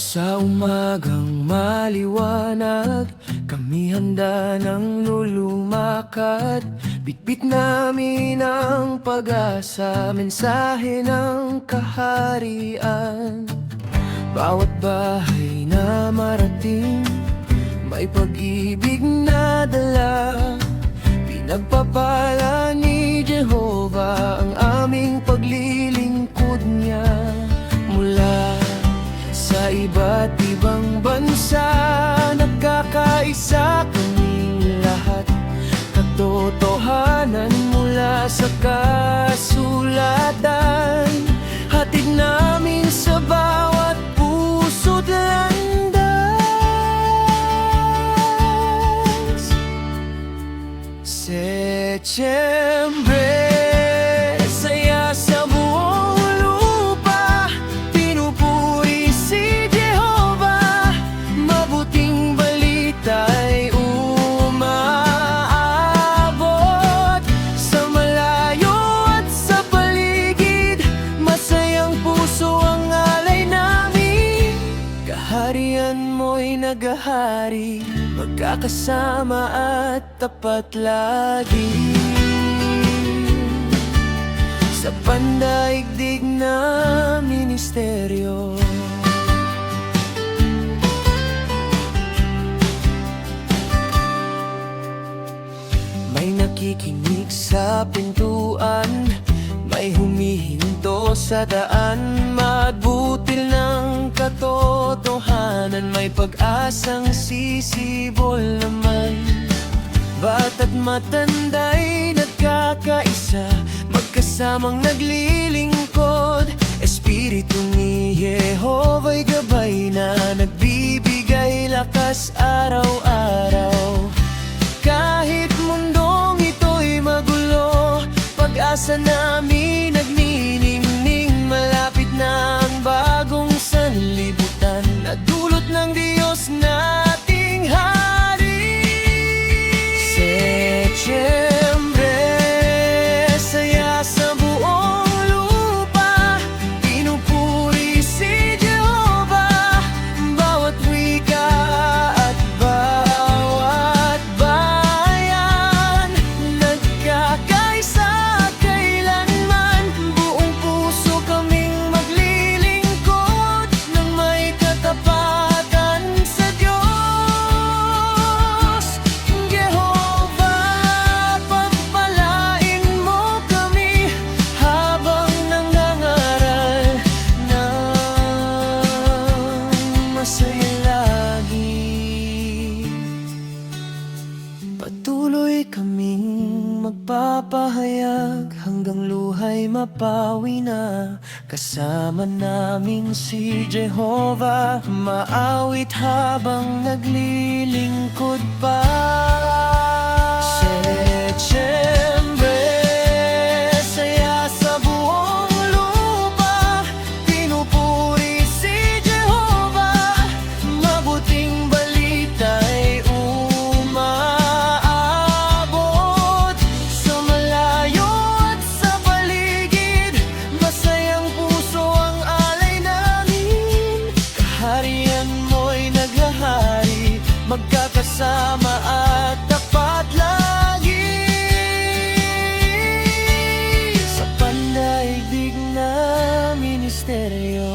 Sa umagang maliwanag, kami handa ng lulumakad. Bitbit namin ang pag-asa, mensahe ng kaharian. Bawat bahay na marating, may pag-ibig na dala. Pinagpapala ni Jehovah ang aming paglilingkod niya. Mula sa iba't ibang bansa, nagkakaisa kaming lahat. Katotohanan mula sa kasulatan, hatid namin sa bawat puso't landas. Setyembre, saya sa buong lupa, pinupuri si Jehovah. Mabuting balita'y umaabot sa malayo at sa paligid. Masayang puso ang alay namin, kaharian mo'y naghahari, magkakasama at tapat lagi. Sa pandaigdig na ministeryo, may nakikinig sa pintuan, may humihinto sa daan. Magbutil ng katotohanan, may pag-asang sisibol naman. Bata't matanda'y nagkakaisa, magkasamang naglilingkod. Espiritu ni Jehovah'y gabay na nagbibigay lakas araw-araw. Kahit mundong ito'y magulo, pag-asa namin nagniningning. Malapit na ang bagong sanlibutan na dulot ng Diyos nating hari. Setyembre, saya sa buong lupa, pinupuri si Jehovah. Bawat wika at bawat bayan, nagkakaisa kailanman. Buong puso kaming maglilingkod ng may katapatan sa Diyos. Jehovah, pagpalain mo kami habang nangangaral ng masaya lagi. Patuloy kaming magpapahayag hanggang luhay mapawi na. Kasama namin si Jehovah, maawit habang naglilingkod pa. Setyembre, saya sa buong lupa, pinupuri si Jehovah. Mabuting balita'y umaabot sa malayo at sa paligid. Masayang puso ang alay namin, kaharian mo'y naghahari, magkakasama at tapat lagi. Sa pandaigdig na ministeryo.